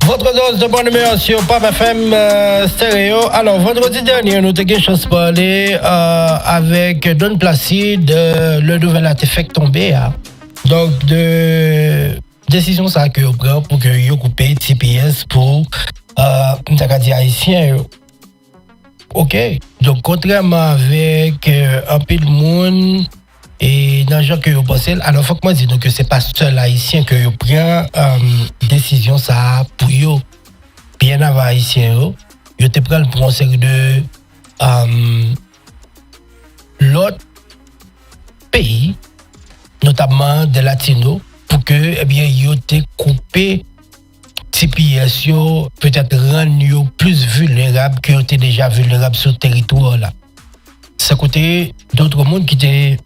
Votre dose de bonne humeur sur Pop FM Stéréo. Alors, vendredi dernier, nous avons chance de parler avec Don Placide, le nouvel artefact tombé. Donc, de décision ça que vous prenez pour que vous coupez TPS pour les haïtiens. Ok. Donc, contrairement avec un peu de monde et dans les gens que vous pensez, alors faut que moi dise que c'est pas seul haïtien que vous prenez décision ça pour vous bien avant haïtien vous te prendre pour une série de l'autre pays notamment des latinos pour que eh bien vous te coupé TPS peut-être rendre plus vulnérable que vous êtes déjà vulnérable sur le territoire là. C'est côté d'autres mondes qui étaient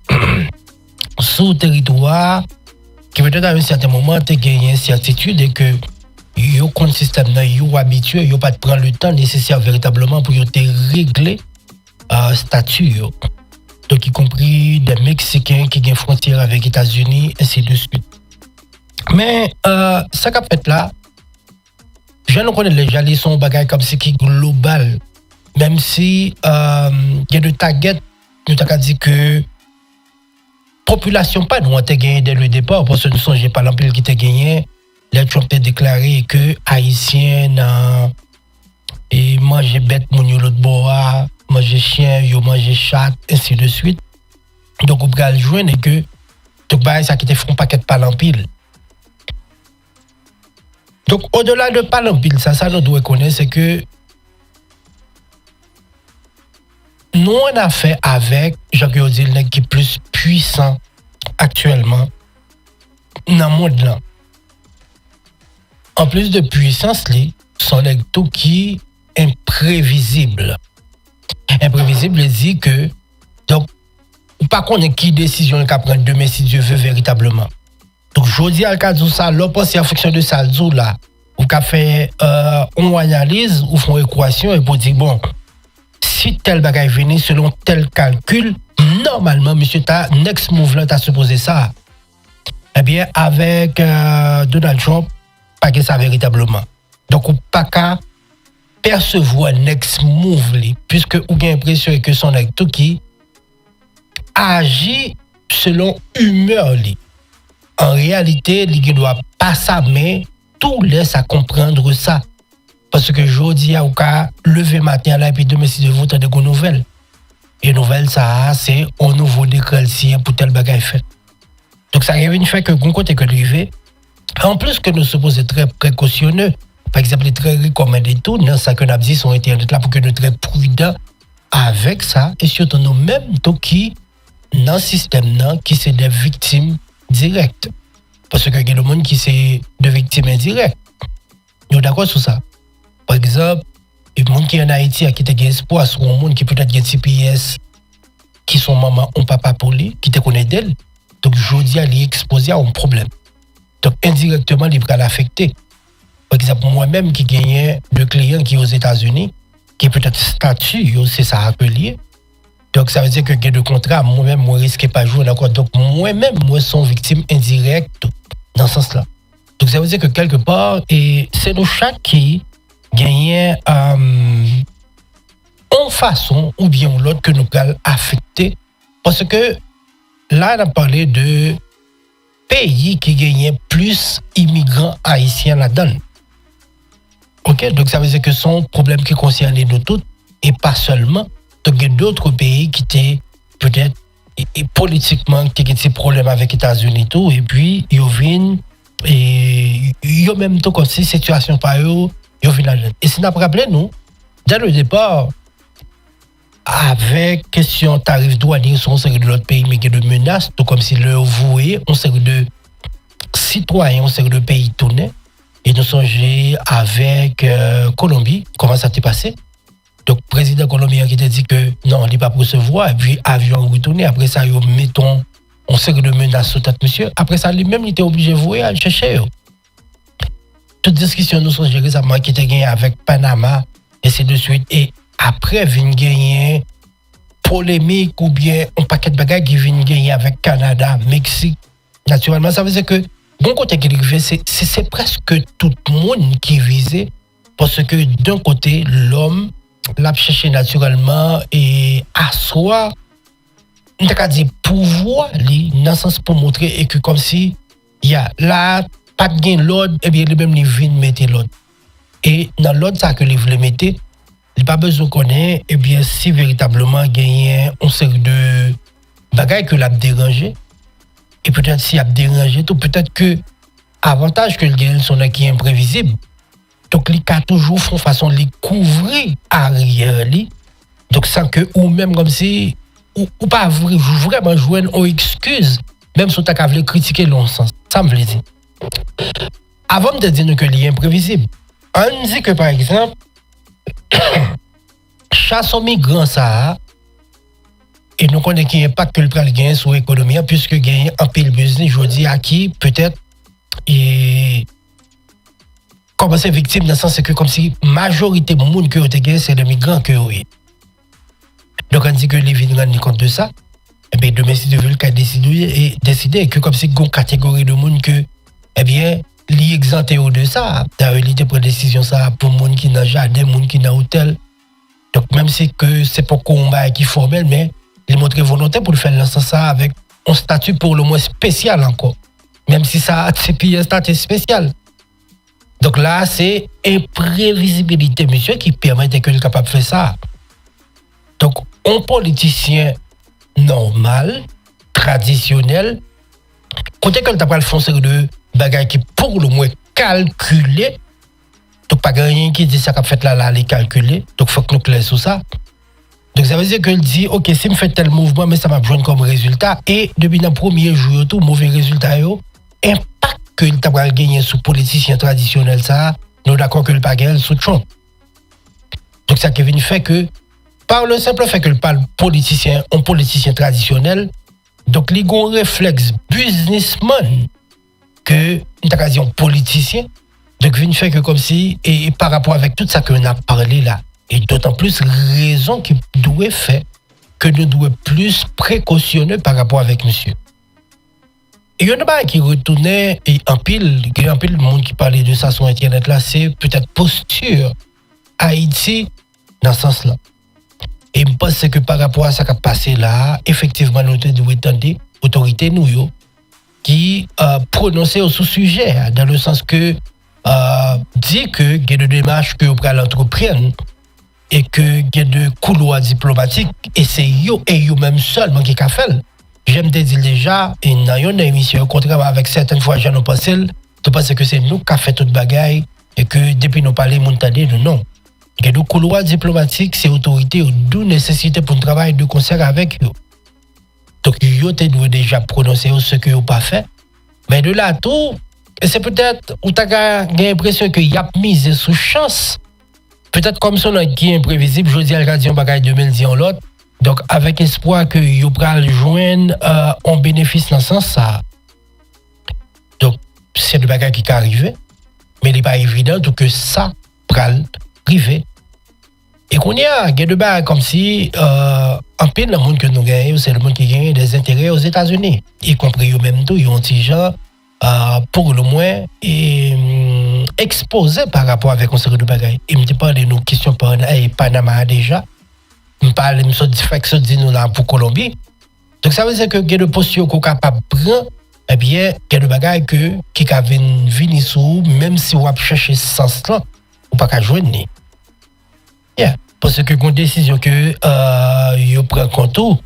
sous le territoire, qui peut-être à un certain moment ont gagné une certitude et que yo compte système là, yo habitué, yo pas de prendre le temps nécessaire véritablement pour yo te régler statut. Donc y compris des Mexicains qui ont frontière avec les États-Unis ainsi de suite. Mais ça qu'a fait là, je ne connais déjà les son bagage comme c'est qui global. Même si il y a de target, nous t'as dit que population pas nous a gagné dès le départ parce que nous songeons pas l'empile qui t'a gagné. Les Trump a déclaré que haïtien et manger bête mon yo l'autre bois, manger chien, yo manger chat ainsi de suite. Donc on peut le joindre et que donc bah ça qui te font paquet pas l'empile. Donc au-delà de pas l'empile ça nous doit connaître c'est que nous, on a fait avec Jacques Odile qui est plus puissant actuellement dans le monde là. En plus de puissance, sont les tout qui imprévisibles. Imprévisible dit que donc pas qu'on qui décision qu'a prendre demain si Dieu veut véritablement. Donc je dis à cas ça l'opposé en fonction de ça là ou qu'a fait on analyse ou font équation et pour dire bon si tel bagage venu selon tel calcul, normalement, monsieur, ta next move là, t'as supposé ça. Eh bien, avec Donald Trump, pas que ça véritablement. Donc, ou pas qu'à percevoir next move, puisque ou avez l'impression que son acte qui agit selon humeur. En réalité, il ne doit pas ça, mais tout laisse à comprendre ça. Parce que jeudi, à cas lever matin là et puis demain si vous avez des nouvelles. Et nouvelles ça c'est un nouveau décret pour tel bagage fait. Donc ça arrive une fois que vous côté que lever. En plus que nous sommes très précautionneux. Par exemple, très recommandé tout dans ça que nous avons dit sur internet là pour que nous soyons très prudents avec ça et surtout nous mêmes qui dans le système là qui c'est des victimes directes. Parce que il y a des gens qui c'est des victimes indirectes. Nous d'accord sur ça. Par exemple, les gens qui sont en Haïti qui ont espoir sur un monde qui peut-être a TPS, qui sont maman ou papa pour lui, qui te connaît d'elle. Donc, je dis à lui exposer à un problème. Donc, indirectement, il va l'affecter. Par exemple, moi-même qui gagne de clients qui sont aux États-Unis, qui peut-être statut, c'est ça appelé. Donc, ça veut dire que de contrat, moi-même, je ne risque pas de jouer d'accord. Donc, moi-même, moi, je suis victime indirecte dans ce sens-là. Donc, ça veut dire que quelque part, et c'est nous chaque qui gagner en façon ou bien l'autre que nous allons affecter parce que là on a parlé de pays qui gagnent plus immigrants haïtiens là-dedans. Ok, donc ça veut dire que son problème qui concerne nous tous et pas seulement. Donc il y a d'autres pays qui étaient peut-être et politiquement qui ont des problèmes avec les États-Unis tout et puis ils viennent et ils ont même tout comme si situation pas eux. Et si nous avons rappelé, nous, dès le départ, avec question tarif douanier sur une série de l'autre pays, mais qui est de menaces, tout comme si le voué, on série de citoyens, on série de pays tournés, et nous songeons avec Colombie, comment ça s'est passé. Donc, le président colombien qui t'a dit que non, il n'est pas pour se voir, et puis avion retourné, après ça, ils mettons on série de menaces sur tête, monsieur. Après ça, lui-même, il était obligé de vouer à chercher. Toute discussion nous sont gérées récemment qui était gagné avec Panama et c'est de suite et après vient gagner polémique ou bien un paquet de bagages qui vient gagner avec Canada, Mexique. Naturellement, ça veut dire que bon côté qui arrive, c'est presque tout le monde qui visait, parce que d'un côté, l'homme l'a cherché naturellement et asseoir, on t'a dit pouvoir, dans le sens pour montrer et que comme si, il y a là, pas de gain l'ordre, et bien, lui-même, il vient mettre l'ordre. Et dans l'ordre, ça que il voulait mettre, il n'a pas besoin qu'on ait, et bien, si véritablement, gagné, on sait de bagaille que l'a dérangé, et peut-être s'il a dérangé, tout peut-être que avantage que le gain sont là qui est imprévisible. Donc, il a toujours fait façon de couvrir arrière lui. Donc, sans que, ou même comme si, ou pas vraiment jouer une excuse, même si on t'a voulu critiquer l'on sens. Ça me veut dire. Avant de dire que l'est imprévisible, on dit que par exemple, chasse aux migrants, ça, et nous connaissons qu'il n'y a pas que le prix gain sur l'économie, puisque gagne un pile business, je dis à qui peut-être, et comme c'est victime dans le sens que comme si majorité du monde que vous avez c'est les migrants que vous avez. Donc on dit que les villes rendent compte de ça. Et bien demain si de ville qui a décidé que comme si une catégorie de monde que eh bien li exempté de ça, d'ailleurs il était pour décision ça pour monde qui n'a jardin, monde qui n'a hôtel. Donc même si que c'est pas combat qui formel mais il montre volonté pour le faire dans ça avec un statut pour le moins spécial encore. Même si ça c'est puis un statut spécial. Donc là, c'est imprévisibilité, monsieur, qui permet que le capable de faire ça. Donc, un politicien normal, traditionnel, côté que le tapal font c'est de bagages qui pour le moins calculé. Donc, pas rien qui dit ça qu'a fait là, les calculer. Donc, il faut que nous clair sur ça. Donc, ça veut dire qu'il dit, OK, si je fais tel mouvement, mais ça m'a besoin comme résultat. Et depuis le premier jour, tout mauvais résultat, impact que le tabal gagné sous politicien traditionnel, ça, nous d'accord que le pas gagné sous Trump. Donc, ça qui vient fait que, par le simple fait que le parle politicien, un politicien traditionnel, donc, il y a un réflexe businessman que, nous avons un politicien, donc, vient fait que comme si, et par rapport avec tout ça que nous avons parlé là, et d'autant plus raison qui doit faire que nous devons plus précautionneux par rapport avec monsieur. Et il y en a pas qui retournait, et en pile de monde qui parlait de ça sur Internet là, c'est peut-être posture Haïti dans ce sens-là. Et je pense que par rapport à ça qui a passé là, effectivement, nous devons entendre autorité nous qui prononcer au sous-sujet, dans le sens que dit que il y a des démarches que vous pouvez entreprendre et que il y a des couloirs diplomatiques, et c'est eux et eux même seulement qui a fait. J'aime te dire déjà, et dans une émission, contrairement avec certaines fois, j'en ai pensé, tu penses que c'est nous qui avons fait toute bagaille et que depuis nous parler, nous avons non. Il y a des couloirs diplomatiques, c'est autorité, d'où nécessité pour un travail de concert avec eux. Donc, ils ont déjà prononcé ce qu'ils n'ont pas fait. Mais de là, tout, c'est peut-être, où tu as l'impression qu'il y a misé sous chance. Peut-être comme ça, qui est imprévisible, je dis à la radio bagaille 2010 en l'autre. Donc, avec espoir que vous pourrez joindre un bénéfice dans ce sens-là. Donc, c'est le bagage qui est arrivé, mais il n'est pas évident que ça pourrait arriver. Et qu'on y a des bagages comme si, en peu le monde que nous gagnons, c'est le monde qui gagne des intérêts aux États-Unis, y compris eux-mêmes, ils ont des gens, pour le moins, exposés par rapport avec un certain de bagages. Ils me parlent de nos questions par Panama déjà. Je parle de dit nous là pour Colombie. Donc ça veut dire que il y a des postures qu'on est capable de prendre, eh bien, il y a des bagages qui viennent venir sous, même si on va chercher ce sens-là, on ne peut pas joindre. Yeah. Parce que une décision que vous prenez compte tout,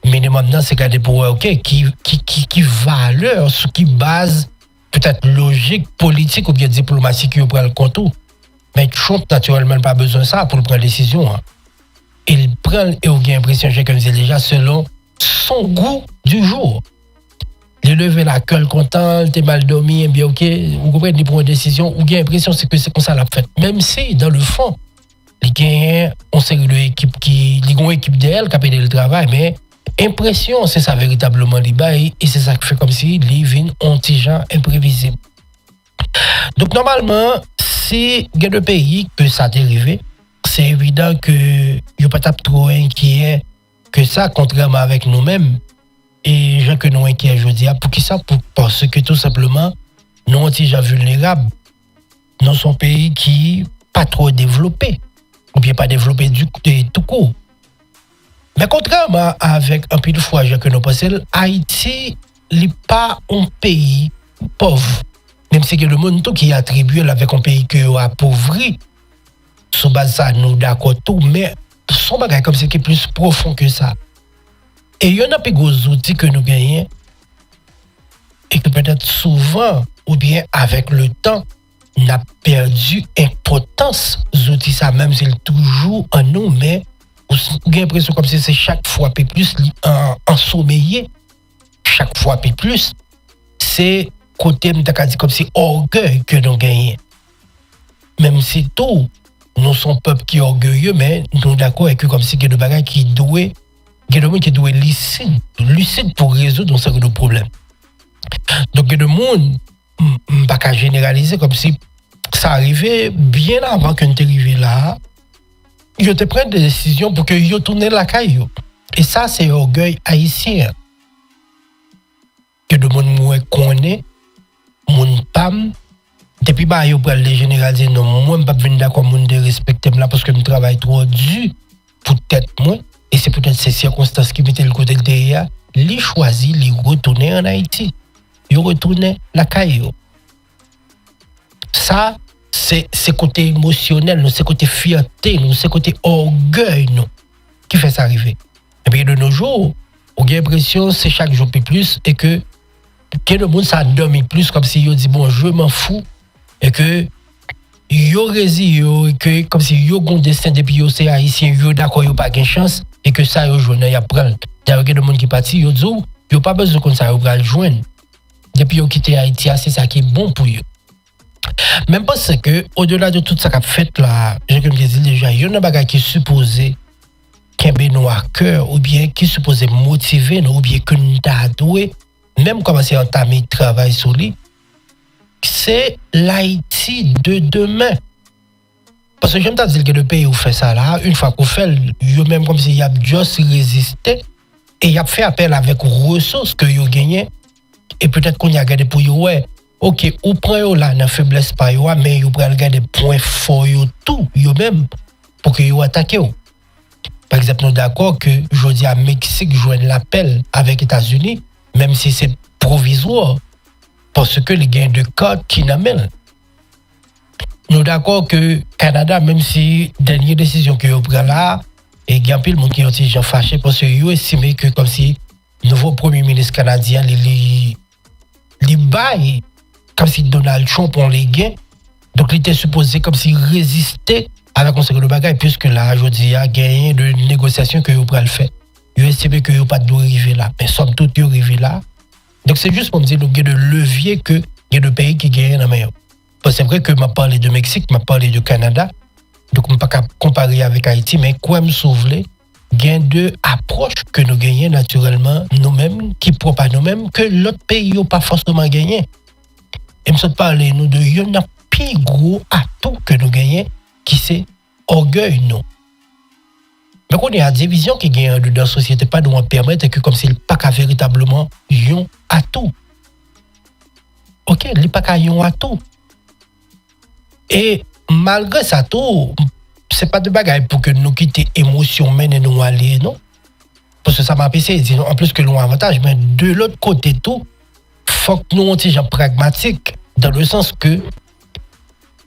minimum maintenant c'est garder pour OK qui valeur, sur qui base peut-être logique, politique ou bien diplomatique vous prenez compte tout. Mais Trump naturellement pas besoin de ça pour prendre décision. Hein. Il prend et on a l'impression que je disais déjà selon son goût du jour. Il lever la gueule content, il mal dormi, bien OK, vous comprenez, il prend une décision, ou bien l'impression c'est que c'est comme ça l'a fait. Même si dans le fond, il y a une série d'équipes qui ont une équipe d'elle qui a payé le travail, mais impression c'est ça véritablement les bails et c'est ça qui fait comme si les vins ont des gens imprévisibles. Donc normalement, si il y a des pays que ça t'est arrivé, c'est évident que il n'y a pas trop inquiet que ça, contrairement avec nous-mêmes. et gens que nous inquiets aujourd'hui, pour qui ça? Parce que tout simplement, nous sommes déjà vulnérables. Nous sommes un pays qui pas trop développé, ou bien pas développé tout court. Mais contrairement avec un peu de fois que nous pensons, Haïti n'est pas un pays pauvre. Même si le monde tout qui est attribué avec un pays qui est appauvri, sous base ça, nous d'accord tout, mais son bagage comme c'est qui est plus profond que ça. Et il y en a plus gros outils que nous gagnons, et que peut-être souvent, ou bien avec le temps, on a perdu importance des outils, ça, même s'ils toujours en nous, mais j'ai l'impression comme si c'est chaque fois plus ensommeillé, chaque fois plus, c'est côté, comme si orgueil que nous gagnons. Même si tout, nous sommes peuple qui est orgueilleux, mais nous sommes d'accord avec eux comme si il y a des bagages qui doivent lucide pour résoudre un certain nombre de problèmes. Donc, il y a des gens, pas généraliser comme si ça arrivait bien avant que nous arrivions là. Ils te prennent des décisions pour que ils tournent la caillou. Et ça, c'est orgueil haïtien. Que de monde connaît, mon pam, depuis bah yo pral les généraliser non, moi pas venir d'accord monde de respecter là parce que je travaille trop dur pour tête moi et c'est peut-être ces circonstances qui mettaient le côté derrière, les choisi, les retourner en Haïti. Ils retourner la caillou. Ça c'est côté émotionnel, c'est côté fierté, c'est côté orgueil qui fait ça arriver. Et puis de nos jours, on a l'impression c'est chaque jour plus et que le monde ça dormi plus comme si yo dit bon je m'en fous et que yo réside et que comme si yo gon destin depuis yo c'est haïtien yo d'accord yo pas gain chance et que ça yo joindre y a prendre d'ailleurs que le monde qui parti yo dit yo pas besoin comme ça yo va le joindre depuis yo quitter Haïti c'est ça qui est bon pour yo. Même parce que au-delà de tout ça qu'a fait là j'ai comme dit déjà yo n'a bagage qui supposé qu'un nous à cœur ou bien qui supposé motiver nous ou bien que nous t'a doué même commencer à entamer le travail sur lui, c'est l'Haïti de demain. Parce que j'aime pas dire que le pays où fait ça là, une fois qu'on fait, yo même comme s'il y a juste résisté et il a fait appel avec ressources que yo gagné et peut-être qu'on y a gardé pour yo ouais, OK, ou prend yo là dans faiblesse pas yo mais yo prend regarder point fort yo tout yo même pour que yo attaque yo. Par exemple, nous d'accord que jodi à Mexique joigne l'appel avec États-Unis même si c'est provisoire, parce que les gains de code qui n'amènent. Nous d'accord que Canada, même si dernière décision que vous prenez là, et il y a un monde qui ont été fâché parce que vous estimez que comme si le nouveau premier ministre canadien, les bail, comme si Donald Trump on les gains, donc il était supposé comme s'il résistait à la conséquence de bagaille, puisque là, je dis, il y a gagné de négociations que vous prenez le fait. Vous estimez que vous pas de arriver là, mais somme toute vous arrivez là. Donc c'est juste pour me dire qu'il y a de levier que il y a de pays qui gagnent la meilleure. Parce que c'est vrai que m'a parlé de Mexique, m'a parlé de Canada, donc on ne peut pas comparer avec Haïti, mais quoi me sauver, il y a deux approches que nous gagnons naturellement nous-mêmes, qui ne prouvent pas nous-mêmes, que l'autre pays n'a pas forcément gagné. Et me souhaite parler nous de il y a un plus gros atout que nous gagnons, qui c'est orgueil nous. Mais qu'on est à division qui gagne dans la société, pas nous permettre que comme s'il pas qu'à véritablement yon à tout. OK, il pas qu'à yon à tout. Et malgré ça tout, c'est pas de bagaille pour que nous quitter émotion mène nous aller non. Parce que ça m'a pensé disons en plus que l'on avantage mais de l'autre côté tout, faut que nous on gens pragmatique dans le sens que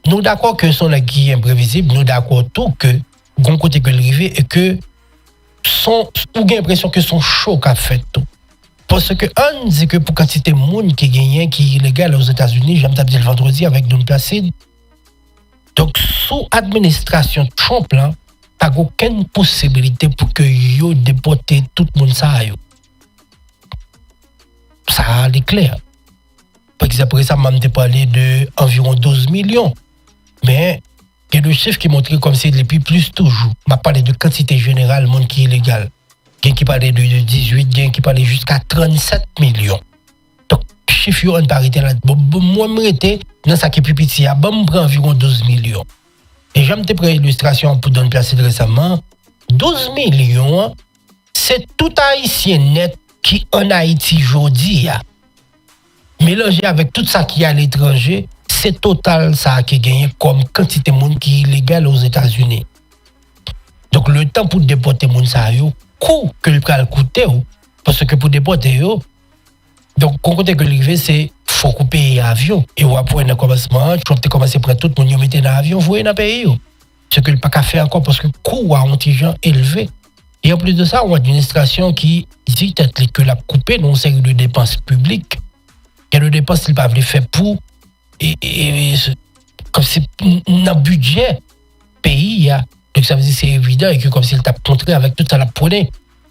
nous d'accord que sont les qui imprévisibles, nous d'accord tout que gon côté que l'arrivée et que son ou gain l'impression que son choc a fait tout parce que on dit que pour quantité de monde qui gagne qui est illégal aux États-Unis j'aime dit le vendredi avec Don Placide donc sous administration Trump là pas aucune possibilité pour que yo déporter tout le monde ça est clair par exemple ça m'a parlé de environ 12 millions mais il y a des chiffres qui montrent comme c'est depuis plus toujours. Je parle de quantité générale, monde qui est illégal. Il y a qui parlait de 18, il y a qui parlait jusqu'à 37 millions. Donc, chiffre, on peut arrêter là. Moi, je suis dans ça qui est plus petit, je prends environ 12 millions. Et j'aime te prendre illustration pour donner place récemment. 12 millions, c'est tout haïtien net, qui en Haïti aujourd'hui, mélangé avec tout ça qui est à l'étranger, c'est total ça qui gagne comme quantité de monde qui est illégal aux États-Unis. Donc le temps pour déporter monde ça yo, coût que le pral coûter parce que pour déporter yo, donc quand côté que l'arrivée c'est faut couper avion et ou après dans commencement, tu as commencé prendre tout le monde mettre dans avion, voyer dans pays yo. Ce que le pas faire encore parce que coût a un petit gens élevé. Et en plus de ça, on a une administration qui dit que la couper non série de dépenses publiques. Il y a des dépenses qu'il pas faire pour et comme c'est un budget pays donc ça veut dire c'est évident et que comme s'il t'a montré avec tout ça la prenait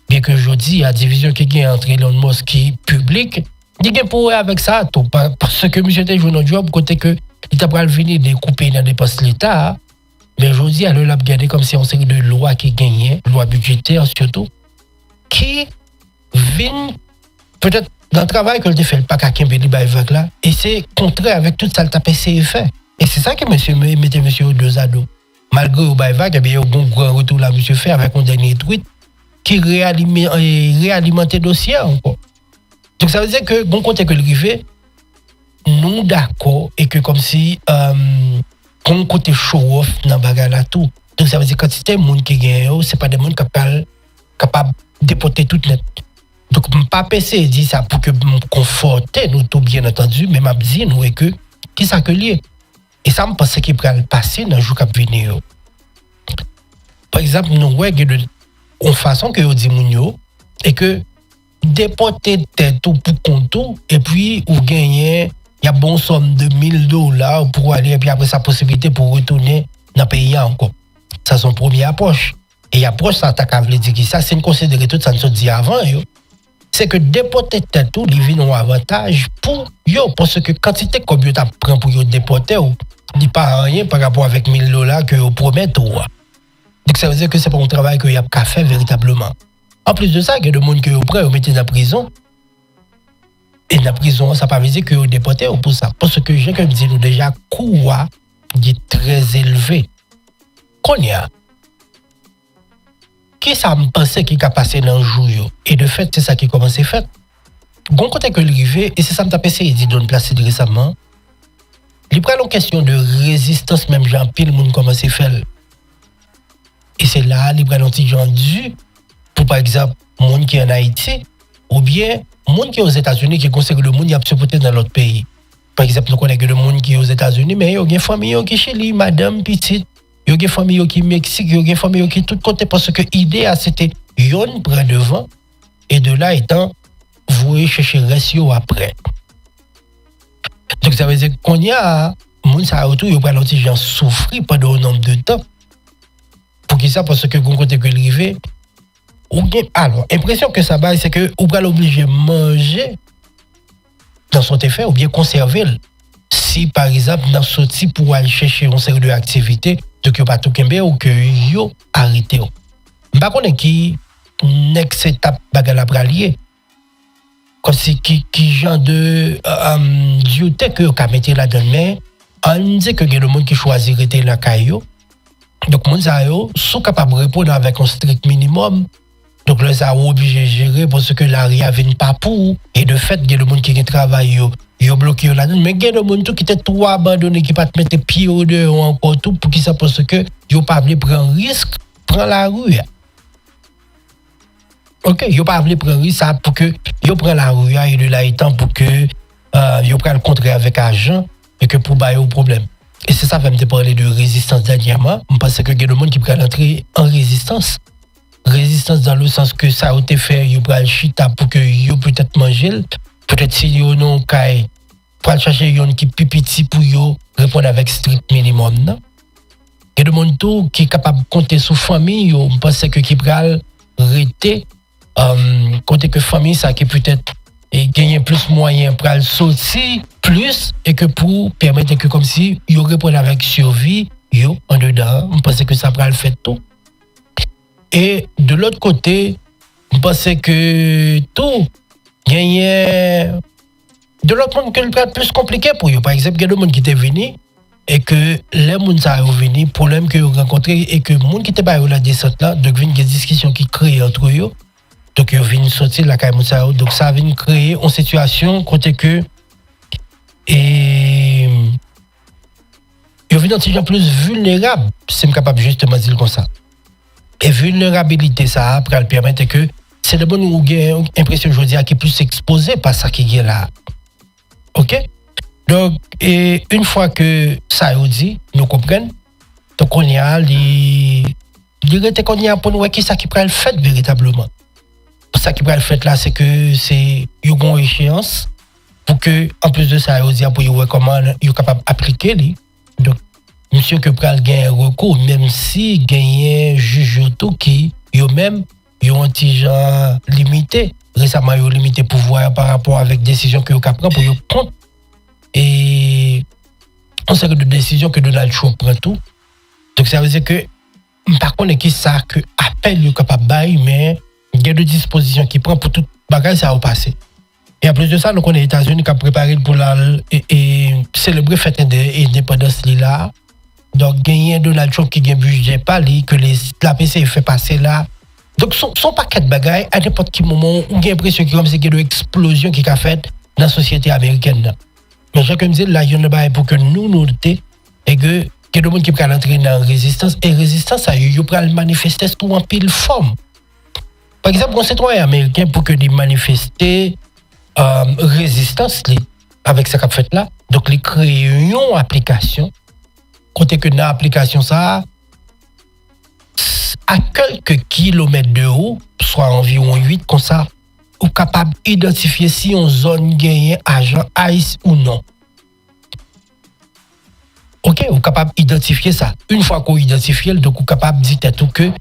bien que aujourd'hui la division qui est entre Elon Musk qui est public il y a pour avec ça tout parce que monsieur était joué notre job côté que il t'a pas venir de couper dans dépenses l'état mais aujourd'hui alors l'a regardé comme si on série de lois qui gagnait loi budgétaire surtout qui viennent peut-être dans le travail que le fait pas qu'à Kimbeli avec là et c'est contraire avec tout ça le tapé c'est fait et c'est ça que monsieur mettait monsieur Dozado malgré au Baïvac il y a un grand retour là monsieur fait avec un dernier tweet qui réalimentait dossier encore donc ça veut dire que bon côté que le rivé nous d'accord et que comme si qu'on côté show off dans bagarre là tout donc ça veut dire quand c'est monde qui gagne c'est pas des monde capable déporter tout net. Donc, je ne pas PC dit ça pour que me conforter, nous tout bien entendu, mais je dis nous que qui ça que lié. Et ça me pense qu'il va le passer dans le jour qui venir. Par exemple, nous voyons une façon que vous dit mounio et que déporter tête tout pour compte et puis vous gagnez il y a bon somme de $1000 pour aller et puis après sa possibilité pour retourner dans le pays encore. Ça c'est son première approche. Et approche ça t'as qu'à dire que ça c'est une considéré tout ça ne se dit avant yo. C'est que déporter tout il vient un avantage pour yo parce que quantité comme yo t'a prend pour yo déporter ou dit pas rien par rapport avec $1000 que yo promet ou. Donc ça veut dire que c'est pas un travail que y a qu'à faire véritablement. En plus de ça, il y a des gens qui yo prend yo mettre dans la prison. Et dans la prison ça pas veut dire que yo déporter ou pour ça parce que j'ai comme dit nous déjà coût est très élevé. Qu'on y a qui ça me pensait qui a passé dans le jour et de fait c'est ça qui commence à faire bon côté que l'arrivée et c'est ça me t'a passé il dit donne place récemment il prend une question de résistance même Jean pile monde commence à faire et c'est là il prend un petit genre dû pour par exemple monde qui est en Haïti ou bien monde qui est aux États-Unis qui conseille le monde y a supporté dans l'autre pays par exemple nous connaissons le monde qui est aux États-Unis mais il y a une famille qui chez lui madame petite il y a des familles qui Mexique, il y a des familles qui tout côté parce que l'idée c'était yon prend devant et de là étant vous chercher ratio après. Donc ça veut dire qu'on y a moun ça autour il va l'autre gens souffrir pendant un nombre de temps. Pour qui ça parce que gon côté que arrivé ou bien alors impression que ça va c'est que ou va l'obliger manger dans son effet ou bien conserver si par exemple dans sorti pour aller chercher une série d'activités donc yo pas tout kembe ou que yo arrêté m'pa connait qui next étape bagarre la bralier comme si qui genre de duté que ka mettre là dedans mais on dit que il y a des monde qui choisit rester là caillou donc monde ça yo sont capable répondre avec un strict minimum donc là ça obligé gérer parce que l'arrière vient pas pour et de fait il y a des monde qui travaille yo bloqué là-dedans mais il y a des gens qui étaient trop abandonnés qui pas te mettre pied au dehors encore tout pour qui ça parce que yo pas voulu prendre risque prend la rue OK yo pas voulu prendre risque ça pour que yo prend la rue et de là étant pour que yo prend le contrat avec argent et que pour bailler au problème et c'est ça fait me parler de résistance dernièrement parce que il y a des gens qui prennent entrer en résistance dans le sens que ça a été fait yo prend chita pour que yo peut-être manger peut-être si yo non kay pour chercher yon qui plus petit pour yo répondre avec strict minimum non et de monde tout qui est capable de compter sur famille yo pense que qui pral rester compter que famille ça qui peut-être et gagner plus moyen pral sortir plus et que pour permettre que comme si yo répondre avec survie yo en dedans on pense que ça pral fait tout et de l'autre côté on pense que tout gagner de l'autre monde que le plus compliqué pour eux par exemple il y a des gens qui étaient venus et que les gens sont venus problème que vous rencontrez et que les gens qui étaient pas la descente là donc une discussion qui crée entre eux Donc, ils viennent sortir la caille ça. Donc, ça vient créer une situation côté que et ils viennent être plus vulnérables, c'est capable justement de dire comme ça. Et vulnérabilité, ça après le permettre que c'est le bon où gain impression aujourd'hui qui est plus exposé par ça qui est là. OK? Donc, et une fois que ça est dit, nous comprenons. Donc, on y a les qu'on y a pour nous qui ça qui prend le fait véritablement. Ça qui prend le fait là, c'est que c'est une échéance pour que, en plus de ça, il pour voir comment il est capable d'appliquer. Donc, monsieur que prend le recours, même si gagne juge tout qui, yo même, yo un petit genre limité. Récemment, yo limité pouvoir par rapport avec décision que yo prend pour yo prendre. Et on sait que de décisions que Donald Trump prend tout. Donc, ça veut dire que, par contre, qui ça que appel yo capable bail, mais il y a des dispositions qui prend pour tout bagage ça va passer. Et en plus de ça, nous connaissons les États-Unis qui ont préparé pour célébrer fête d'indépendance là. Donc, gagner Donald Trump qui gagne budget pas que la PC fait passer là. Donc, son paquet de bagages, à n'importe quel moment, on a l'impression qu'il y a une explosion qui a fait dans la société américaine. Mais je me dis, là, il y a un bagage pour que nous notions et que il y a des gens qui peuvent entrer dans la résistance. Et résistance, ils peuvent manifester sous en pile forme. Par exemple, un citoyen américain pour que les manifester résistance avec ce qu'a fait là. Donc, les créer une application. Côté que dans l'application, ça, à quelques kilomètres de haut, soit environ 8, comme ça, ou capable d'identifier si une zone gagne agent ICE ou non. OK, ou capable d'identifier ça. Une fois qu'on identifie, donc, ou capable de dire tout que,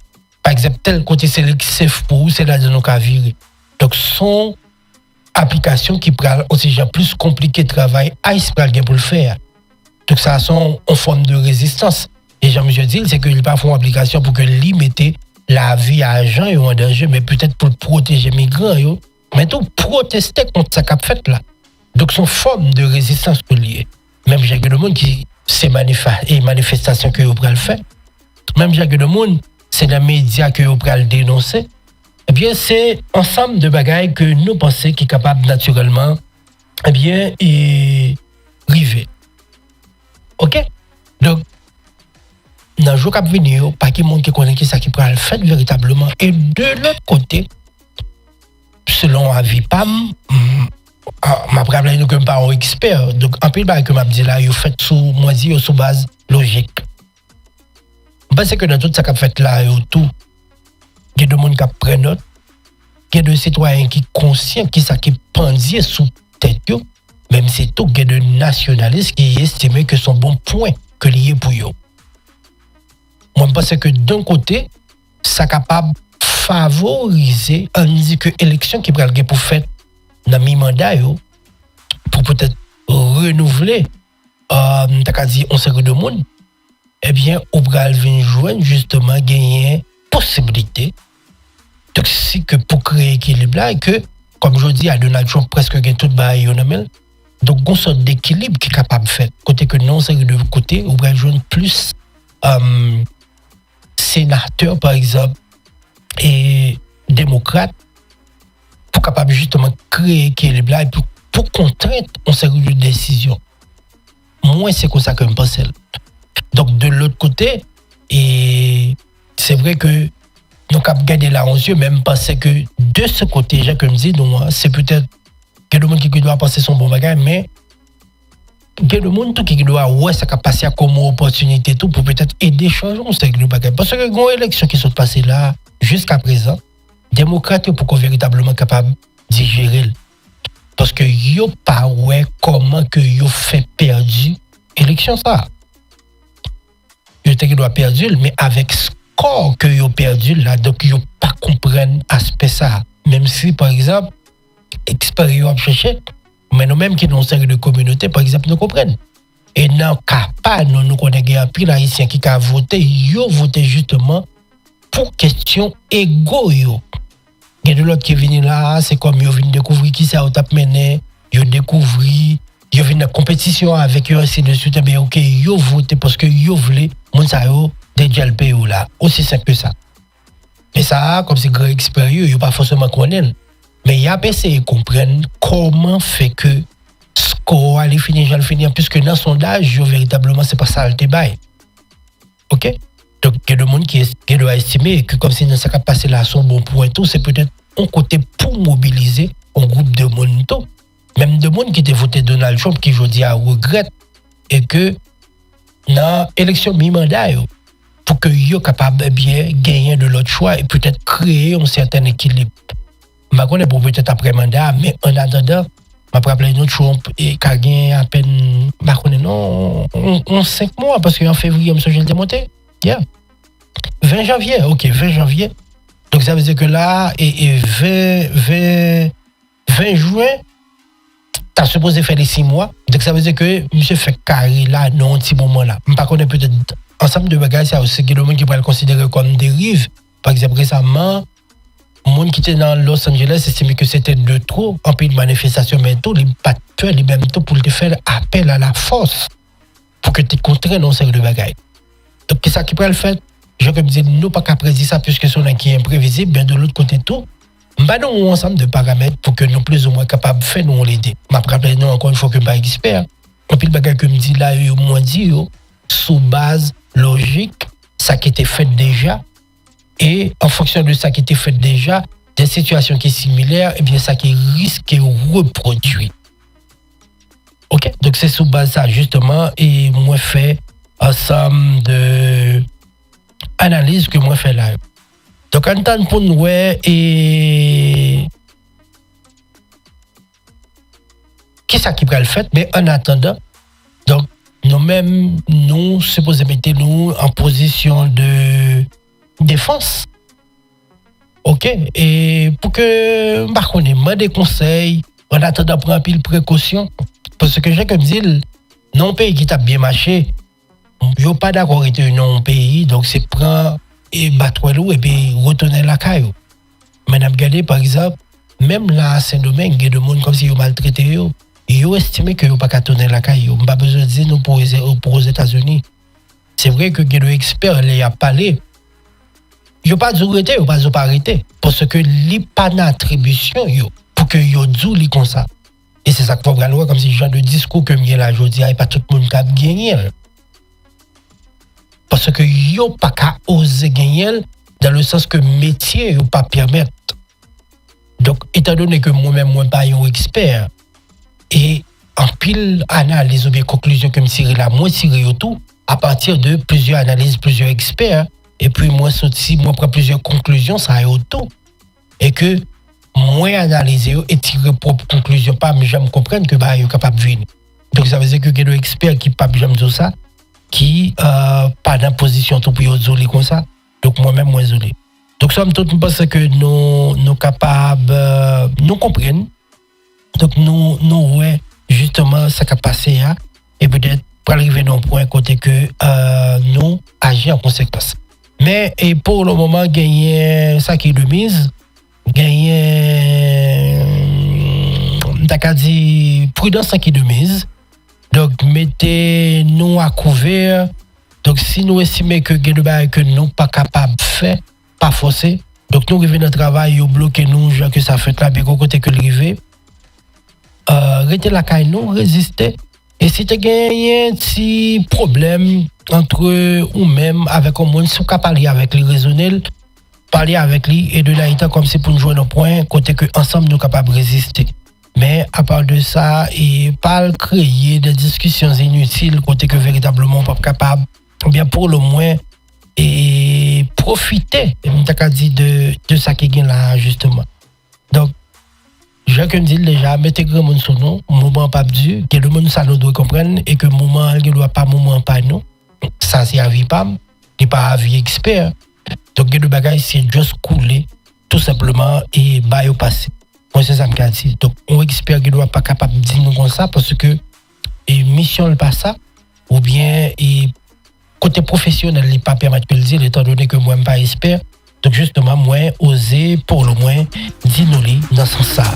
par exemple, tel côté c'est safe pour vous, c'est là de nos cas virer. Donc, son application qui prend aussi plus compliqué de travail, ICE pour le faire. Donc, ça a en forme de résistance. Et Jean-Michel dit, c'est qu'il pas font une application pour que limiter la vie à agent et en danger, mais peut-être pour protéger les migrants, mais tout protester contre ça qu'a fait là. Donc, son forme de résistance que lié. Même j'ai que le monde qui c'est manifestation que vous le faire. Même j'ai que le monde c'est les médias que vous le dénoncer. Eh bien, c'est ensemble de bagailles que nous pensons qui est capable naturellement, eh bien, et river. OK? Donc, dans le jour qui venir, pas qu'il y ait monde qui connaît qui ça qui prend le fait véritablement. Et de l'autre côté, selon avis PAM, ma problème est que je ne suis pas expert. Donc, en plus, que je dis là, il fait sous base logique. Je pense que dans tout ça qu'a fait là, tout, il y a des gens qui prennent note, il y a des citoyens qui sont conscients qui ça qui pendient sous tête, même si tout, il y a des nationalistes qui estiment que son bon point que lié pour eux. Moi, je pense que d'un côté, ça est capable de favoriser, on dit que l'élection qui prend pour faire dans mi-mandat, pour peut-être renouveler, t'as dit, on sait que de monde, eh bien, au bras vient joindre justement gagner possibilité. Donc, c'est que pour créer équilibre là, et que, comme je dis, à Donald Trump presque gagne tout bail, donc, on sorte d'équilibre qui est capable de faire. Côté que non, c'est de côté, au bras joindre plus sénateurs, par exemple, et démocrates, pour capable justement créer équilibre là, et pour contraindre une série de décisions. Moi, c'est comme ça que je pense. Donc, de l'autre côté, et c'est vrai que nous avons gardé là en yeux, même penser que de ce côté, j'ai comme dit, c'est peut-être que le monde qui doit penser son bon bagage, mais que le monde qui doit ça a passé comme opportunité tout pour peut-être aider changer le bagage. Parce que les élections qui sont passées là, jusqu'à présent, démocrates pour qu'on véritablement capable de gérer. Parce que yo pas comment que yo fait perdu l'élection ça. Yo te doit perdu mais avec score que yo perdu là donc yo pas comprendre aspect ça. Même si par exemple expérience chercher mais nous même qui dans série de communauté par exemple nous comprennent. Et dans cas pas nous connaissons un pile haïtien qui a voté, yo voté justement pour question égo yo. Il y a de l'autre qui vient là, c'est comme ils viennent découvrir qui ça a mené, ils découvert, ils viennent en compétition avec eux ainsi de suite, mais OK, ils votent parce que ils voulaient mon ça yo déjà le pays là, aussi simple que ça. Mais ça, comme c'est grand expert, il n'y a pas forcément connaître. Mais il y a essayé de comprendre comment fait que score allait finir, j'allais finir, puisque dans le sondage, véritablement, c'est pas ça le débat. OK? Donc, il y a des gens qui doivent estimer que comme si ça a passé là son bon point, tout, c'est peut-être un côté pour mobiliser un groupe de monde. Même de monde qui étaient voté Donald Trump, qui aujourd'hui regrette, et que dans l'élection mi-mandat, pour que soient capable de bien gagner de l'autre choix et peut-être créer un certain équilibre. Je ne sais pas peut-être après mandat, mais en attendant, je me rappelle notre Trump et qui a gagné à peine, non, 5 mois, parce qu'en février, je me suis démonté. Yeah. 20 janvier, ok, 20 janvier. Donc ça veut dire que là, et 20 juin, tu as supposé faire les 6 mois. Donc ça veut dire que monsieur fait carré là, non, un petit moment là. Je ne sais pas peut-être ensemble de bagages, c'est aussi le monde qui peut le considérer comme dérive. Par exemple, récemment, le monde qui était dans Los Angeles estimait que c'était de trop en pays de manifestation, mais tout, il pas peur, il même tout pour te faire appel à la force pour que tu contraignes dans ce de bagages. Donc, qu'est-ce qui peut le faire? Je comme dire, nous pas qu'à prédire ça puisque c'est un qui est imprévisible, bien de l'autre côté tout. Nous avons un ensemble de paramètres pour que nous plus ou moins capables de faire nous l'aider. Je me rappelle encore une fois que je ne suis pas expert. Et puis le bagage que me dit là, il m'a dit, sous base logique, ça qui était fait déjà, et en fonction de ça qui était fait déjà, des situations qui sont similaires, et bien ça qui risque de reproduire. Ok? Donc c'est sous base ça justement, et moi fait ensemble de analyse que moi fais là. Donc en temps pour nous et qui ça qui peut le faire, mais en attendant, donc nous-mêmes nous supposons mettre nous en position de défense. OK, et pour que par contre moi des conseils en attendant prendre pile précaution parce que j'ai comme dit non pays qui t'a bien marché. Yo pas d'accord avec un pays donc c'est prendre et battre l'eau et puis retourner la caillou. Madame regardez par exemple même là Saint-Domingue il y a des monde comme si yo maltraité yo estimé que yo pas qu'à tourner la caillou. Pas besoin de dire nous pour les États-Unis. C'est vrai que des experts les a parlé. Yo pas arrêté, yo pas arrêté parce que li pas d'attribution yo pour que yo dou li comme ça. Et c'est ça qu'il faut voir comme si genre de discours que m'y là aujourd'hui et pas tout le monde qui a gagné. Parce que yo pas qu'à oser gagner dans le sens que métier yo pas permettre. Donc étant donné que moi-même moi pas un expert et en pile analyse ou bien conclusion que me tirer là moi tirer tout à partir de plusieurs analyses, plusieurs experts et puis moi sorti moi prends plusieurs conclusions ça est tout et que moi analyser et tirer propre conclusion pas mais j'aime comprendre que bah yo capable venir. Donc ça veut dire que des experts qui pas j'aime dire ça qui pas dans position tout pour isoler comme ça. Donc moi-même moi isolé. Donc somme toute je pense que nous capables nous comprendre. Donc nous ouais justement ça qui a passé hein, et peut-être pour arriver dans un point côté que nous agir en conséquence. Mais et pour le moment gagner ça qui est de mise gagner t'as dit prudence ça qui est de mise. Donc mettez-nous à couvert. Donc si nous estimons que que nous pas capable de faire pas forcer. Donc nous revenons notre travail yo bloquer nous genre que ça fait là bien côté que l'arrivée rester la caille nous résister et si tu gagné un petit problème entre ou même avec un monde si capable parler avec lui raisonner parler avec lui et de là comme si pour nous jouer nos points côté que ensemble nous capables de résister. Mais à part de ça, et pas créer des discussions inutiles côté que véritablement pas capable, ou bien pour le moins, et profiter, de ça qui est là justement. Donc, je me dis déjà, mettez grand monde sur nous, moment pas dur, que le monde ça nous doit comprendre et que moment il doit pas moment pas nous. Ça c'est avis pas, et pas avis expert. Donc, le bagage c'est juste couler tout simplement et bah au passé. Moi, c'est ça me dit. Donc, on expert qui ne doit pas capable de dire nous comme ça parce que mission n'est pas ça. Ou bien, côté professionnel, il n'est pas permis de le dire, étant donné que moi, je ne suis pas expert. Donc, justement, moi, oser pour le moins dire nous dans ce sens.